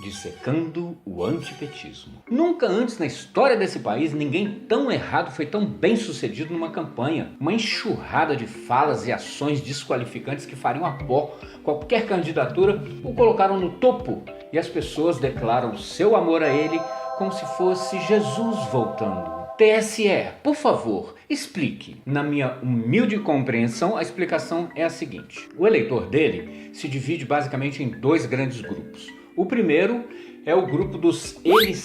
Dissecando o antipetismo. Nunca antes na história desse país ninguém tão errado foi tão bem sucedido numa campanha. Uma enxurrada de falas e ações desqualificantes que fariam a pó qualquer candidatura o colocaram no topo e as pessoas declaram seu amor a ele como se fosse Jesus voltando. TSE, por favor, explique. Na minha humilde compreensão, a explicação é a seguinte. O eleitor dele se divide basicamente em dois grandes grupos. O primeiro é o grupo dos eles,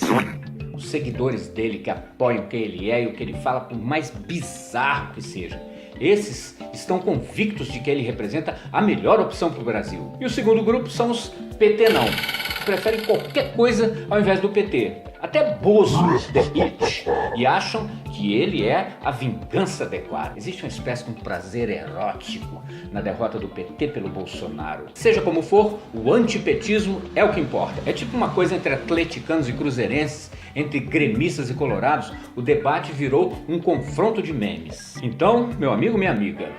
os seguidores dele que apoiam quem ele é e o que ele fala, por mais bizarro que seja. Esses estão convictos de que ele representa a melhor opção para o Brasil. E o segundo grupo são os PT não, que preferem qualquer coisa ao invés do PT. Até Bozo, the It, e acham que ele é a vingança adequada. Existe uma espécie de um prazer erótico na derrota do PT pelo Bolsonaro. Seja como for, o antipetismo é o que importa. É tipo uma coisa entre atleticanos e cruzeirenses, entre gremistas e colorados. O debate virou um confronto de memes. Então, meu amigo, minha amiga,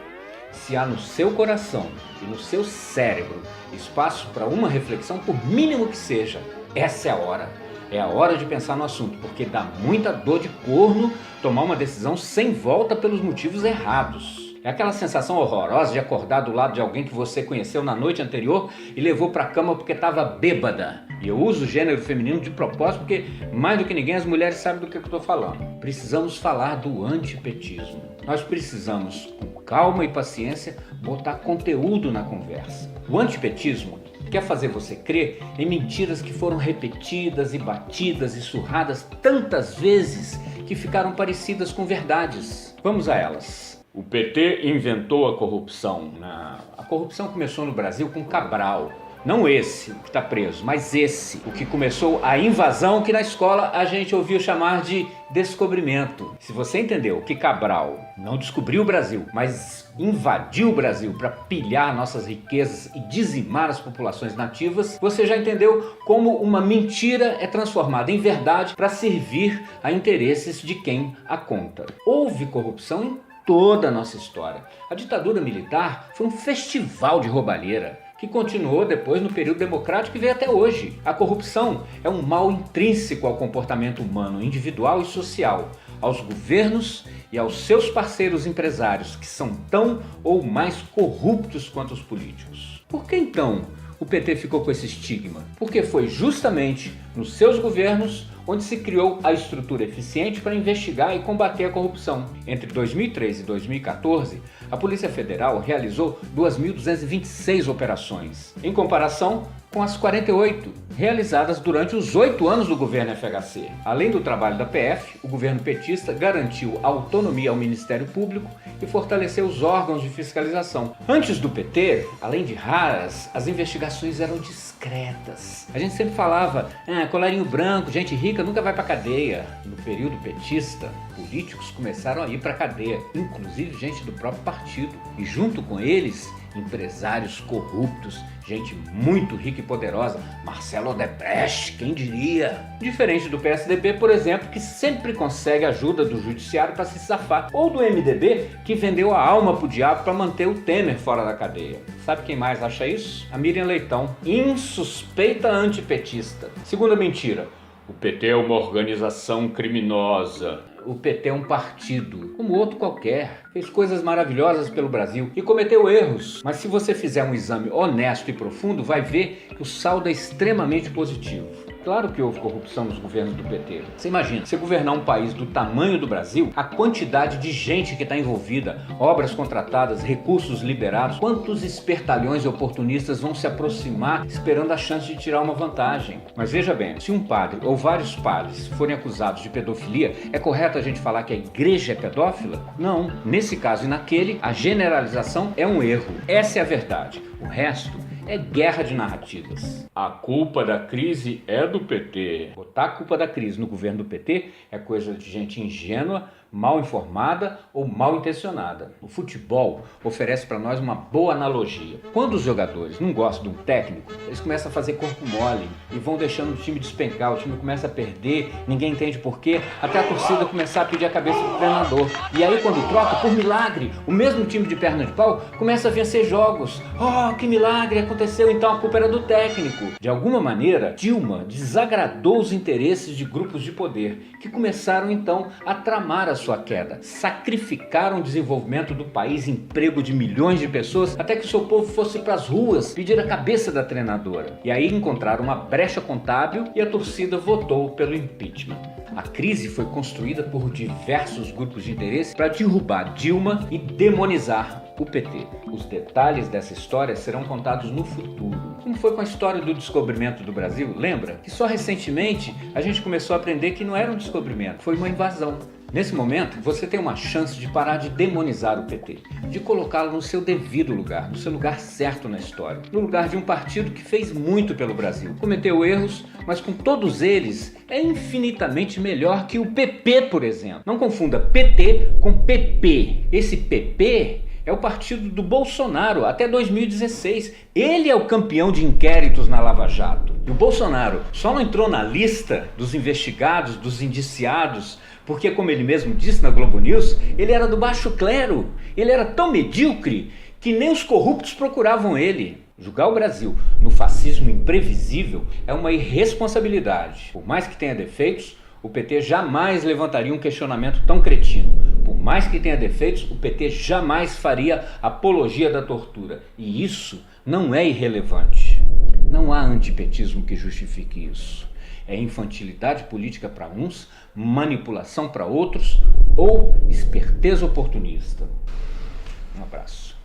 se há no seu coração e no seu cérebro espaço para uma reflexão, por mínimo que seja, essa é a hora. É a hora de pensar no assunto, porque dá muita dor de corno tomar uma decisão sem volta pelos motivos errados. É aquela sensação horrorosa de acordar do lado de alguém que você conheceu na noite anterior e levou pra cama porque estava bêbada. E eu uso o gênero feminino de propósito porque, mais do que ninguém, as mulheres sabem do que eu estou falando. Precisamos falar do antipetismo. Nós precisamos, com calma e paciência, botar conteúdo na conversa. O antipetismo quer fazer você crer em mentiras que foram repetidas e batidas e surradas tantas vezes que ficaram parecidas com verdades. Vamos a elas. O PT inventou a corrupção. A corrupção começou no Brasil com Cabral. Não esse, o que está preso, mas esse, o que começou a invasão que na escola a gente ouviu chamar de descobrimento. Se você entendeu que Cabral não descobriu o Brasil, mas invadiu o Brasil para pilhar nossas riquezas e dizimar as populações nativas, você já entendeu como uma mentira é transformada em verdade para servir a interesses de quem a conta. Houve corrupção em toda a nossa história. A ditadura militar foi um festival de roubalheira que continuou depois no período democrático e veio até hoje. A corrupção é um mal intrínseco ao comportamento humano, individual e social, aos governos e aos seus parceiros empresários, que são tão ou mais corruptos quanto os políticos. Por que então o PT ficou com esse estigma? Porque foi justamente nos seus governos onde se criou a estrutura eficiente para investigar e combater a corrupção. Entre 2013 e 2014, a Polícia Federal realizou 2.226 operações, em comparação com as 48 realizadas durante os 8 anos do governo FHC. Além do trabalho da PF, o governo petista garantiu autonomia ao Ministério Público e fortaleceu os órgãos de fiscalização. Antes do PT, além de raras, as investigações eram discretas. A gente sempre falava, colarinho branco, gente rica nunca vai pra cadeia. No período petista, políticos começaram a ir pra cadeia, inclusive gente do próprio partido. E junto com eles, empresários corruptos, gente muito rica e poderosa, Marcelo Odebrecht, quem diria? Diferente do PSDB, por exemplo, que sempre consegue ajuda do judiciário para se safar, ou do MDB, que vendeu a alma pro diabo para manter o Temer fora da cadeia. Sabe quem mais acha isso? A Miriam Leitão, insuspeita antipetista. Segunda mentira, o PT é uma organização criminosa. O PT é um partido, como outro qualquer, fez coisas maravilhosas pelo Brasil e cometeu erros. Mas se você fizer um exame honesto e profundo, vai ver que o saldo é extremamente positivo. Claro que houve corrupção nos governos do PT. Você imagina, você governar um país do tamanho do Brasil, a quantidade de gente que está envolvida, obras contratadas, recursos liberados, quantos espertalhões e oportunistas vão se aproximar esperando a chance de tirar uma vantagem. Mas veja bem, se um padre ou vários padres forem acusados de pedofilia, é correto a gente falar que a igreja é pedófila? Não. Nesse caso e naquele, a generalização é um erro. Essa é a verdade. O resto é guerra de narrativas. A culpa da crise é do PT. Botar a culpa da crise no governo do PT é coisa de gente ingênua, mal informada ou mal intencionada. O futebol oferece para nós uma boa analogia. Quando os jogadores não gostam de um técnico, eles começam a fazer corpo mole e vão deixando o time despencar, o time começa a perder, ninguém entende porquê, até a torcida começar a pedir a cabeça do treinador. E aí quando troca, por milagre, o mesmo time de perna de pau começa a vencer jogos. Oh, que milagre, aconteceu aconteceu, então a culpa era do técnico. De alguma maneira, Dilma desagradou os interesses de grupos de poder, que começaram então a tramar a sua queda. Sacrificaram o desenvolvimento do país, emprego de milhões de pessoas, até que o seu povo fosse para as ruas pedir a cabeça da treinadora. E aí encontraram uma brecha contábil e a torcida votou pelo impeachment. A crise foi construída por diversos grupos de interesse para derrubar Dilma e demonizar o PT. Os detalhes dessa história serão contados no futuro. Como foi com a história do descobrimento do Brasil? Lembra que só recentemente a gente começou a aprender que não era um descobrimento, foi uma invasão. Nesse momento, você tem uma chance de parar de demonizar o PT, de colocá-lo no seu devido lugar, no seu lugar certo na história, no lugar de um partido que fez muito pelo Brasil, cometeu erros, mas com todos eles é infinitamente melhor que o PP, por exemplo. Não confunda PT com PP. Esse PP é o partido do Bolsonaro até 2016. Ele é o campeão de inquéritos na Lava Jato. E o Bolsonaro só não entrou na lista dos investigados, dos indiciados, porque, como ele mesmo disse na Globo News, ele era do baixo clero. Ele era tão medíocre que nem os corruptos procuravam ele. Julgar o Brasil no fascismo imprevisível é uma irresponsabilidade. Por mais que tenha defeitos, o PT jamais levantaria um questionamento tão cretino. Por mais que tenha defeitos, o PT jamais faria apologia da tortura. E isso não é irrelevante. Não há antipetismo que justifique isso. É infantilidade política para uns, manipulação para outros ou esperteza oportunista. Um abraço.